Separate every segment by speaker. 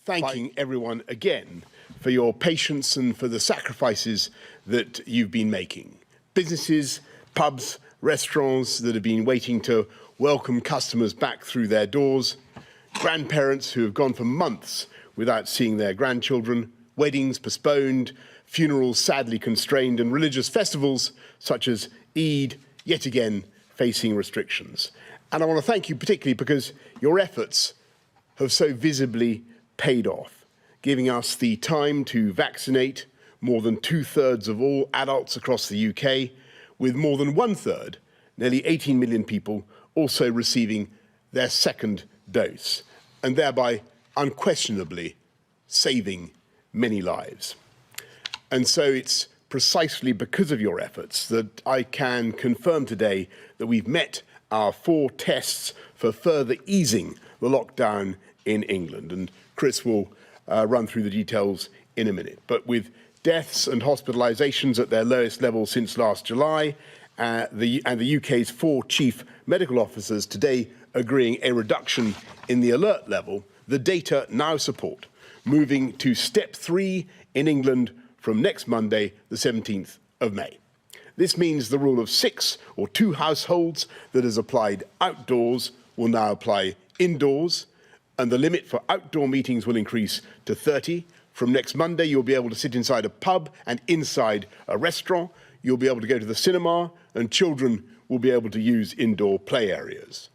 Speaker 1: thanking everyone again for your patience and for the sacrifices that you've been making. Businesses, pubs, restaurants that have been waiting to welcome customers back through their doors, grandparents who have gone for months without seeing their grandchildren, weddings postponed, funerals sadly constrained, and religious festivals such as Eid yet again facing restrictions. And I want to thank you particularly because your efforts have so visibly paid off, giving us the time to vaccinate more than 2/3 of all adults across the UK, with more than 1/3, nearly 18 million people, also receiving their second dose, and thereby unquestionably saving many lives. And so it's precisely because of your efforts that I can confirm today that we've met our 4 tests for further easing the lockdown in England. And Chris will run through the details in a minute. But with deaths and hospitalisations at their lowest level since last July, the UK's 4 chief medical officers today agreeing a reduction in the alert level, the data now support moving to step 3 in England from next Monday, the 17th of May. This means the rule of 6 or 2 households that has applied outdoors will now apply indoors, and the limit for outdoor meetings will increase to 30. From next Monday, you'll be able to sit inside a pub and inside a restaurant. You'll be able to go to the cinema, and children will be able to use indoor play areas.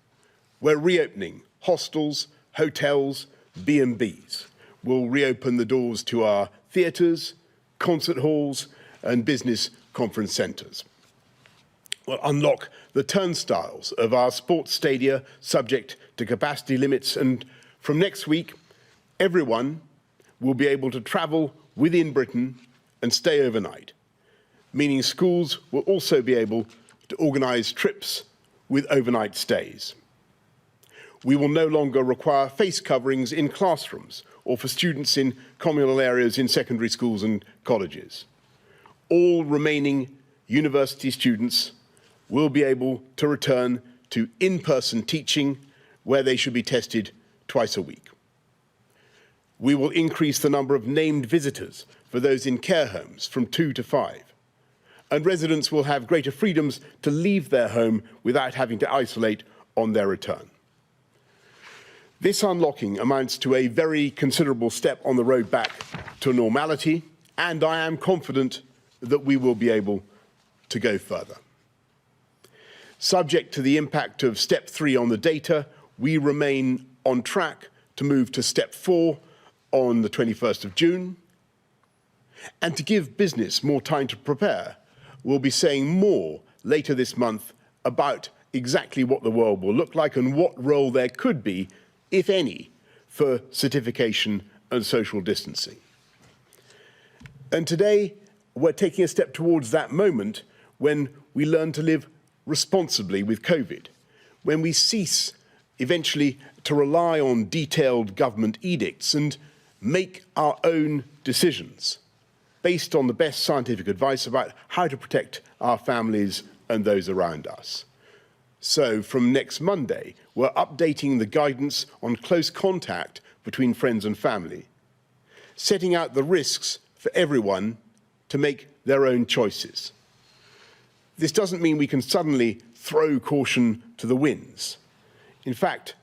Speaker 1: We're reopening hostels, hotels, B&Bs. We'll reopen the doors to our theatres, concert halls, and business conference centres. We'll unlock the turnstiles of our sports stadia subject to capacity limits, and from next week, everyone will be able to travel within Britain and stay overnight, meaning schools will also be able to organise trips with overnight stays. We will no longer require face coverings in classrooms or for students in communal areas in secondary schools and colleges. All remaining university students will be able to return to in-person teaching, where they should be tested twice a week. We will increase the number of named visitors for those in care homes from 2 to 5. And residents will have greater freedoms to leave their home without having to isolate on their return. This unlocking amounts to a very considerable step on the road back to normality, and I am confident that we will be able to go further. Subject to the impact of step 3 on the data, we remain on track to move to step 4 on the 21st of June. And to give business more time to prepare, we'll be saying more later this month about exactly what the world will look like and what role there could be, if any, for certification and social distancing. And today, we're taking a step towards that moment when we learn to live responsibly with COVID, when we cease eventually to rely on detailed government edicts and make our own decisions based on the best scientific advice about how to protect our families and those around us. So from next Monday, we're updating the guidance on close contact between friends and family, setting out the risks for everyone to make their own choices. This doesn't mean we can suddenly throw caution to the winds. In fact,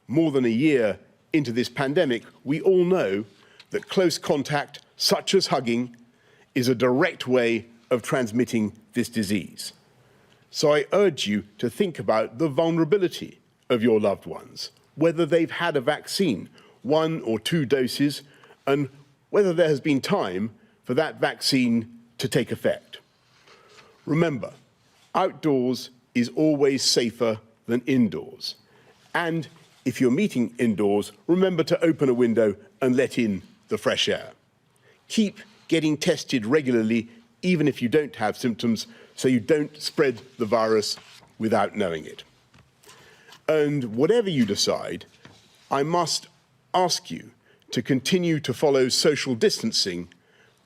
Speaker 1: more than a year into this pandemic, we all know that close contact, such as hugging, is a direct way of transmitting this disease. So I urge you to think about the vulnerability of your loved ones, whether they've had a vaccine, 1 or 2 doses, and whether there has been time for that vaccine to take effect. Remember, outdoors is always safer than indoors. And if you're meeting indoors, remember to open a window and let in the fresh air. Keep getting tested regularly, even if you don't have symptoms, so you don't spread the virus without knowing it. And whatever you decide, I must ask you to continue to follow social distancing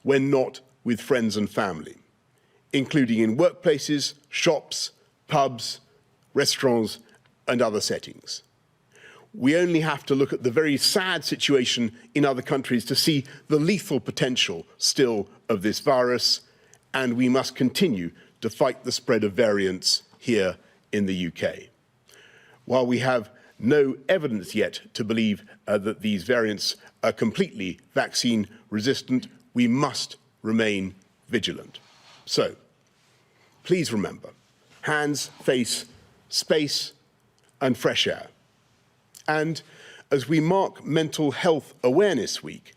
Speaker 1: when not with friends and family, including in workplaces, shops, pubs, restaurants, and other settings. We only have to look at the very sad situation in other countries to see the lethal potential still of this virus, and we must continue to fight the spread of variants here in the UK. While we have no evidence yet to believe that these variants are completely vaccine resistant, we must remain vigilant. So, please remember, hands, face, space, and fresh air. And as we mark Mental Health Awareness Week,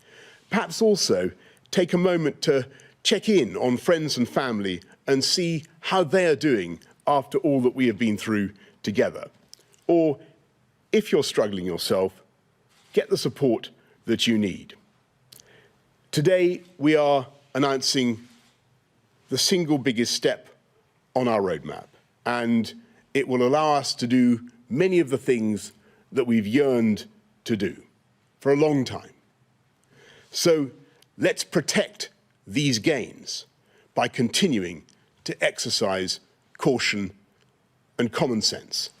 Speaker 1: perhaps also take a moment to check in on friends and family and see how they are doing after all that we have been through together. Or, if you're struggling yourself, get the support that you need. Today, we are announcing the single biggest step on our roadmap, and it will allow us to do many of the things that we've yearned to do for a long time. So let's protect these gains by continuing to exercise caution and common sense.